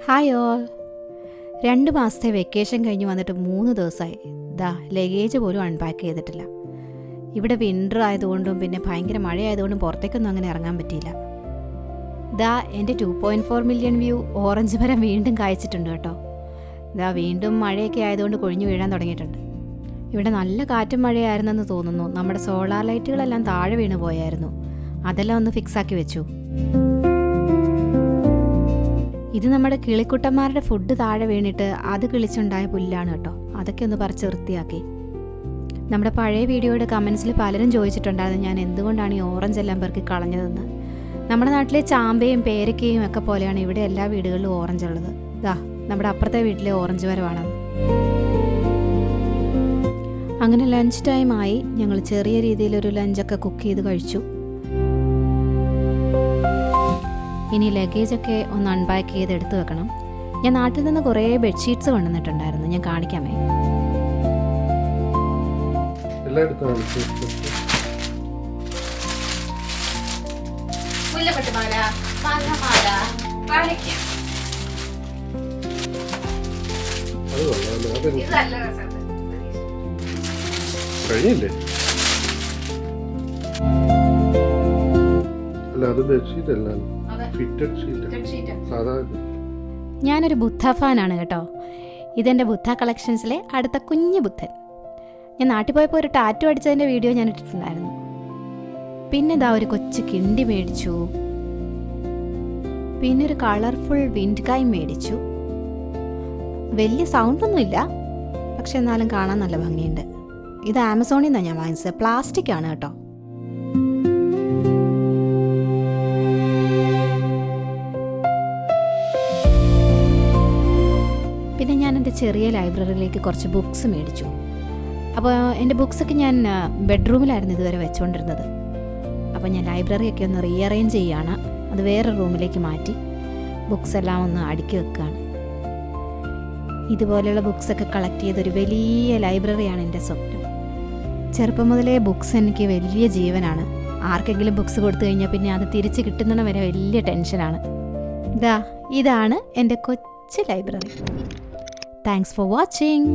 Hi all. 2 മാസത്തെ vacation കഴിഞ്ഞ് വന്നിട്ട് 3 ദിവസമായി. ലഗേജ് പോലും അൺപാക്ക് ചെയ്തിട്ടില്ല. ഇവിടെ ആയതുകൊണ്ടും പിന്നെ ഭയങ്കര മഴയായതുകൊണ്ടും പുറത്തേക്കൊന്നും അങ്ങനെ ഇറങ്ങാൻ പറ്റിയില്ല. എൻ്റെ 2.4 മില്യൺ വ്യൂ ഓറഞ്ച് മരം വീണ്ടും കായ്ച്ചിട്ടുണ്ട് കേട്ടോ. വീണ്ടും മഴയൊക്കെ ആയതുകൊണ്ട് കൊഴിഞ്ഞു വീഴാൻ തുടങ്ങിയിട്ടുണ്ട്. ഇവിടെ നല്ല കാറ്റും മഴയായിരുന്നെന്ന് തോന്നുന്നു. നമ്മുടെ സോളാർ ലൈറ്റുകളെല്ലാം താഴെ വീണ് പോയായിരുന്നു. അതെല്ലാം ഒന്ന് ഫിക്സാക്കി വെച്ചു. ഇത് നമ്മുടെ കിളിക്കുട്ടന്മാരുടെ ഫുഡ് താഴെ വീണിട്ട് അത് കിളിച്ചുണ്ടായ പുല്ലാണ് കേട്ടോ. അതൊക്കെ ഒന്ന് പറിച്ച് വൃത്തിയാക്കി. നമ്മുടെ പഴയ വീഡിയോയുടെ കമൻസിൽ പലരും ചോദിച്ചിട്ടുണ്ടായിരുന്നു ഞാൻ എന്തുകൊണ്ടാണ് ഈ ഓറഞ്ച് എല്ലാം പേർക്ക് കളഞ്ഞതെന്ന്. നമ്മുടെ നാട്ടിലെ ചാമ്പയും പേരക്കയും ഒക്കെ പോലെയാണ് ഇവിടെ എല്ലാ വീടുകളിലും ഓറഞ്ച് ഉള്ളത്. നമ്മുടെ അപ്പുറത്തെ വീട്ടിലെ ഓറഞ്ച് മരമാണത്. അങ്ങനെ ലഞ്ച് ടൈമായി. ഞങ്ങൾ ചെറിയ രീതിയിലൊരു ലഞ്ചൊക്കെ കുക്ക് ചെയ്ത് കഴിച്ചു. ഇനി ലഗേജൊക്കെ ഒന്ന് അൺപാക്ക് ചെയ്ത് എടുത്തു വെക്കണം. ഞാൻ നാട്ടിൽ നിന്ന് കുറേ ബെഡ്ഷീറ്റ്സ് കൊണ്ടുവന്നിട്ടുണ്ടായിരുന്നു. ഞാൻ കാണിക്കാമേ. ഞാനൊരു ബുദ്ധ ഫാനാണ് കേട്ടോ. ഇതെൻ്റെ ബുദ്ധ കളക്ഷൻസിലെ അടുത്ത കുഞ്ഞു ബുദ്ധൻ. ഞാൻ നാട്ടിൽ പോയപ്പോൾ ഒരു ടാറ്റു അടിച്ചതിൻ്റെ വീഡിയോ ഞാൻ ഇട്ടിട്ടുണ്ടായിരുന്നു. പിന്നെ ഒരു കൊച്ചു കിണ്ടി മേടിച്ചു. പിന്നെ ഒരു കളർഫുൾ വിൻഡ് കായ് മേടിച്ചു. വലിയ സൗണ്ടൊന്നുമില്ല, പക്ഷെ എന്നാലും കാണാൻ നല്ല ഭംഗിയുണ്ട്. ഇത് ആമസോണിൽ നിന്നാണ് ഞാൻ വാങ്ങിച്ചത്. പ്ലാസ്റ്റിക് ആണ് കേട്ടോ. പിന്നെ ഞാൻ എൻ്റെ ചെറിയ ലൈബ്രറിയിലേക്ക് കുറച്ച് ബുക്സ് മേടിച്ചു. അപ്പോൾ എൻ്റെ ബുക്സൊക്കെ ഞാൻ ബെഡ്റൂമിലായിരുന്നു ഇതുവരെ വെച്ചുകൊണ്ടിരുന്നത്. അപ്പോൾ ഞാൻ ലൈബ്രറിയൊക്കെ ഒന്ന് റീഅറേഞ്ച് ചെയ്യുകയാണ്. അത് വേറെ റൂമിലേക്ക് മാറ്റി ബുക്സ് എല്ലാം ഒന്ന് അടുക്കി വെക്കുകയാണ്. ഇതുപോലെയുള്ള ബുക്സൊക്കെ കളക്ട് ചെയ്തൊരു വലിയ ലൈബ്രറിയാണ് എൻ്റെ സ്വപ്നം. ചെറുപ്പം മുതലേ ബുക്സ് എനിക്ക് വലിയ ജീവനാണ്. ആർക്കെങ്കിലും ബുക്സ് കൊടുത്തു കഴിഞ്ഞാൽ പിന്നെ അത് തിരിച്ച് കിട്ടുന്നതിന് വരെ വലിയ ടെൻഷനാണ്. ഇതാണ് എൻ്റെ കൊച്ചു ലൈബ്രറി. Thanks for watching.